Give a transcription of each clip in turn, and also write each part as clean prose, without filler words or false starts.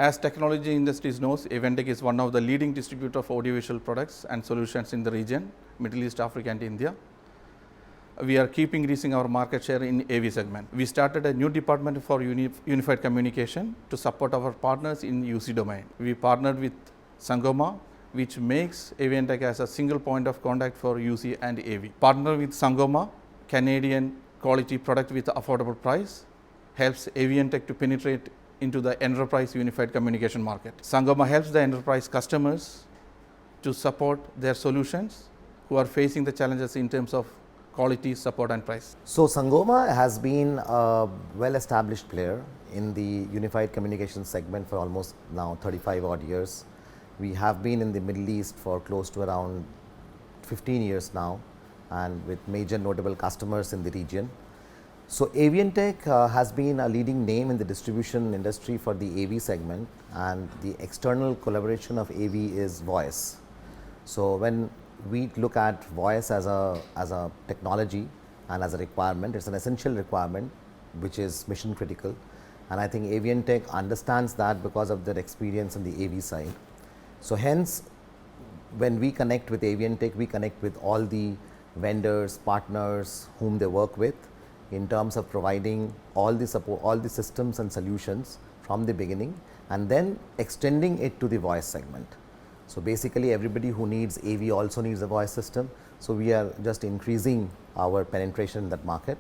As technology industries knows, Avientek is one of the leading distributor of audiovisual products and solutions in the region, Middle East, Africa and India. We are keep increasing our market share in AV segment. We started a new department for unified communication to support our partners in UC domain. We partnered with Sangoma, which makes Avientek as a single point of contact for UC and AV. Partner with Sangoma, Canadian quality product with affordable price, helps Avientek to penetrate into the enterprise unified communication market. Sangoma helps the enterprise customers to support their solutions who are facing the challenges in terms of quality, support and price. So Sangoma has been a well-established player in the unified communication segment for almost now 35 odd years. We have been in the Middle East for close to around 15 years now, and with major notable customers in the region. So Avientek has been a leading name in the distribution industry for the AV segment, and the external collaboration of AV is voice. So when we look at voice as a technology and as a requirement, it's an essential requirement which is mission critical, and I think Avientek understands that because of their experience on the AV side. So hence, when we connect with Avientek, we connect with all the vendors, partners whom they work with, in terms of providing all the support, all the systems and solutions from the beginning, and then extending it to the voice segment. So basically everybody who needs AV also needs a voice system. So we are just increasing our penetration in that market.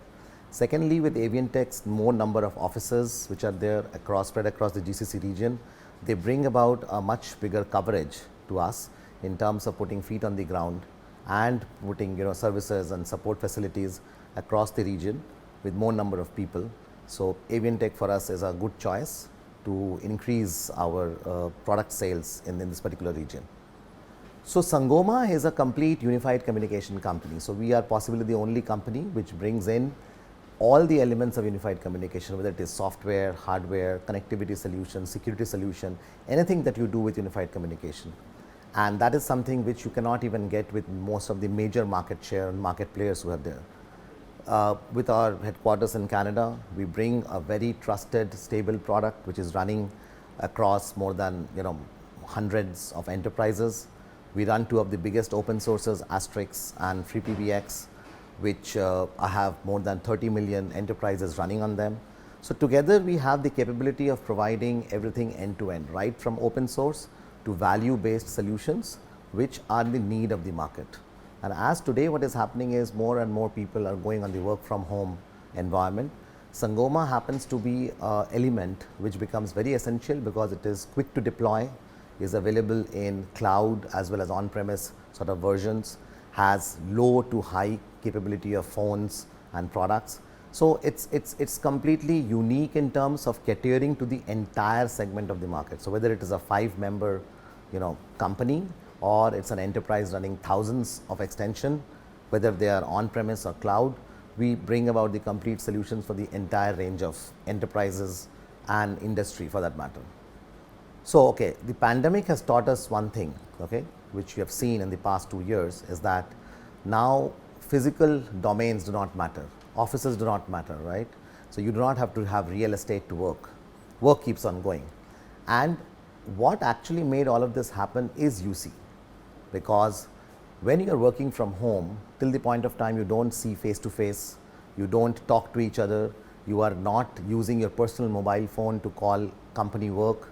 Secondly, with Avientek's more number of offices which are there spread across the GCC region, they bring about a much bigger coverage to us in terms of putting feet on the ground and putting services and support facilities across the region with more number of people. So Avientek for us is a good choice to increase our product sales in this particular region. So Sangoma is a complete unified communication company. So we are possibly the only company which brings in all the elements of unified communication, whether it is software, hardware, connectivity solution, security solution, anything that you do with unified communication. And that is something which you cannot even get with most of the major market share and market players who are there. With our headquarters in Canada, we bring a very trusted, stable product which is running across more than hundreds of enterprises. We run two of the biggest open sources, Asterix and FreePBX, which have more than 30 million enterprises running on them. So together we have the capability of providing everything end to end, right from open source to value-based solutions which are the need of the market. And as today what is happening is more and more people are going on the work from home environment. Sangoma happens to be an element which becomes very essential because it is quick to deploy, is available in cloud as well as on-premise sort of versions, has low to high capability of phones and products. So it's completely unique in terms of catering to the entire segment of the market. So whether it is a 5-member company, or it's an enterprise running thousands of extension, whether they are on-premise or cloud, we bring about the complete solutions for the entire range of enterprises and industry for that matter. So the pandemic has taught us one thing, which we have seen in the past 2 years, is that now physical domains do not matter, offices do not matter, right? So you do not have to have real estate to work. Work keeps on going. And what actually made all of this happen is UC. Because when you are working from home, till the point of time you don't see face to face, you don't talk to each other, you are not using your personal mobile phone to call company work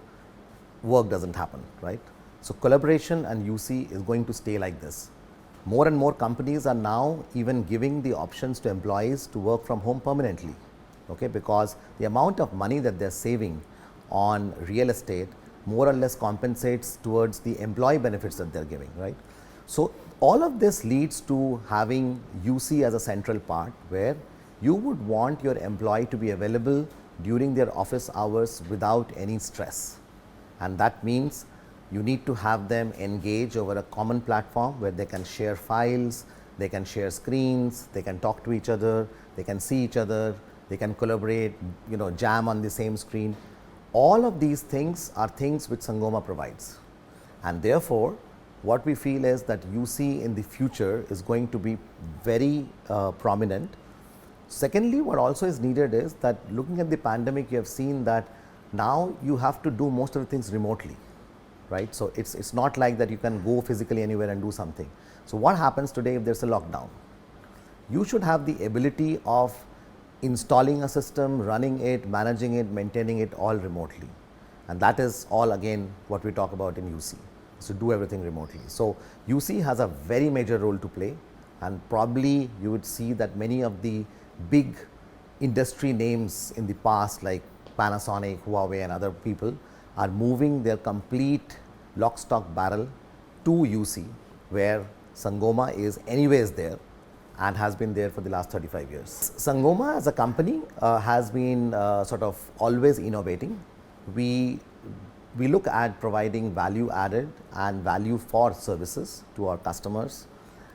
doesn't happen, right? So collaboration and UC is going to stay like this. More and more companies are now even giving the options to employees to work from home permanently, because the amount of money that they're saving on real estate more or less compensates towards the employee benefits that they're giving, right? So all of this leads to having UC as a central part, where you would want your employee to be available during their office hours without any stress. And that means you need to have them engage over a common platform where they can share files, they can share screens, they can talk to each other, they can see each other, they can collaborate, jam on the same screen. All of these things are things which Sangoma provides, and therefore what we feel is that UC in the future is going to be very prominent. Secondly, what also is needed is that looking at the pandemic, you have seen that Now you have to do most of the things remotely, right? So it's not like that you can go physically anywhere and do something. So what happens today if there's a lockdown? You should have the ability of installing a system, running it, managing it, maintaining it all remotely. And that is all again what we talk about in UC. So do everything remotely. So UC has a very major role to play, and probably you would see that many of the big industry names in the past like Panasonic, Huawei and other people are moving their complete lock, stock, barrel to UC, where Sangoma is anyways there and has been there for the last 35 years. Sangoma as a company has been sort of always innovating. We look at providing value added and value for services to our customers,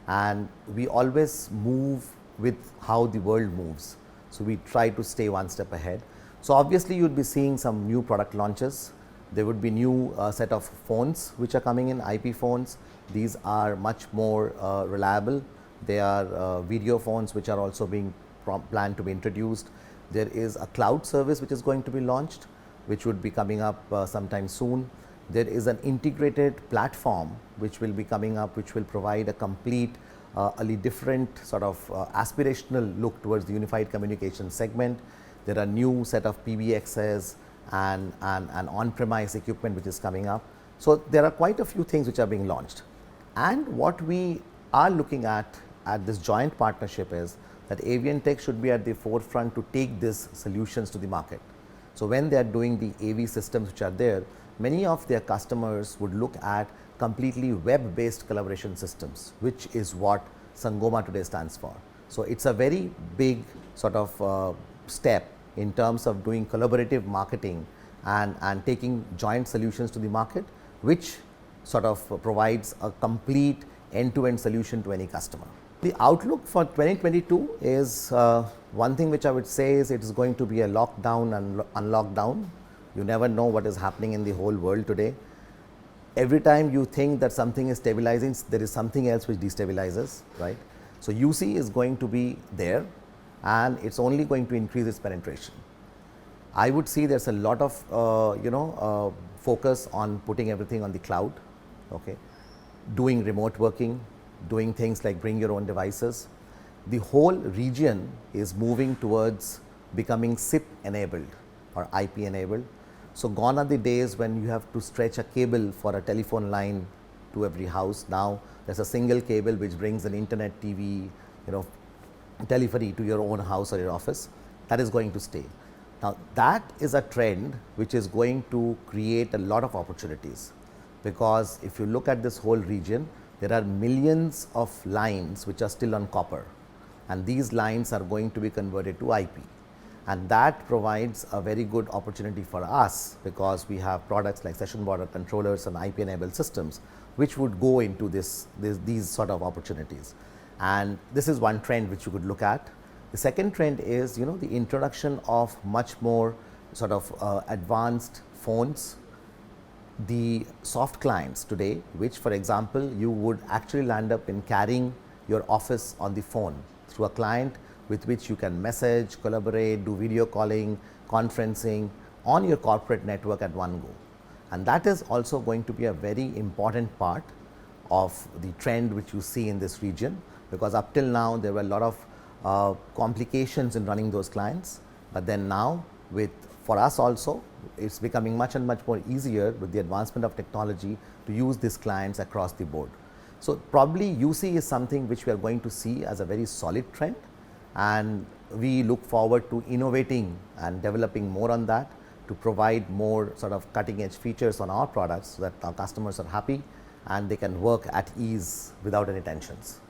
and we always move with how the world moves. So we try to stay one step ahead. So obviously you would be seeing some new product launches. There would be new set of phones which are coming in, IP phones. These are much more reliable. They are video phones which are also being planned to be introduced. There is a cloud service which is going to be launched, which would be coming up sometime soon. There is an integrated platform which will be coming up, which will provide a complete, a different sort of aspirational look towards the unified communication segment. There are new set of PBXs and on-premise equipment which is coming up. So there are quite a few things which are being launched. And what we are looking at this joint partnership is that Avientek should be at the forefront to take these solutions to the market. So when they are doing the AV systems which are there, many of their customers would look at completely web-based collaboration systems, which is what Sangoma today stands for. So it's a very big sort of step in terms of doing collaborative marketing and taking joint solutions to the market, which sort of provides a complete end-to-end solution to any customer. The outlook for 2022 is one thing which I would say is it is going to be a lockdown and unlockdown. You never know what is happening in the whole world today. Every time you think that something is stabilizing, there is something else which destabilizes, right? So UC is going to be there, and it's only going to increase its penetration. I would see there's a lot of focus on putting everything on the cloud, okay, doing remote working, doing things like bring your own devices. The whole region is moving towards becoming SIP enabled or IP enabled. So gone are the days when you have to stretch a cable for a telephone line to every house. Now there's a single cable which brings an internet, TV, telephony to your own house or your office. That is going to stay. Now that is a trend which is going to create a lot of opportunities, because if you look at this whole region, there are millions of lines which are still on copper, and these lines are going to be converted to IP, and that provides a very good opportunity for us, because we have products like session border controllers and IP enabled systems which would go into these sort of opportunities. And this is one trend which you could look at. The second trend is the introduction of much more sort of advanced phones, the soft clients today, which for example you would actually land up in carrying your office on the phone through a client with which you can message, collaborate, do video calling, conferencing on your corporate network at one go. And that is also going to be a very important part of the trend which you see in this region, because up till now there were a lot of complications in running those clients, but then now for us also it's becoming much more easier with the advancement of technology to use these clients across the board. So probably UC is something which we are going to see as a very solid trend, and we look forward to innovating and developing more on that to provide more sort of cutting edge features on our products so that our customers are happy and they can work at ease without any tensions.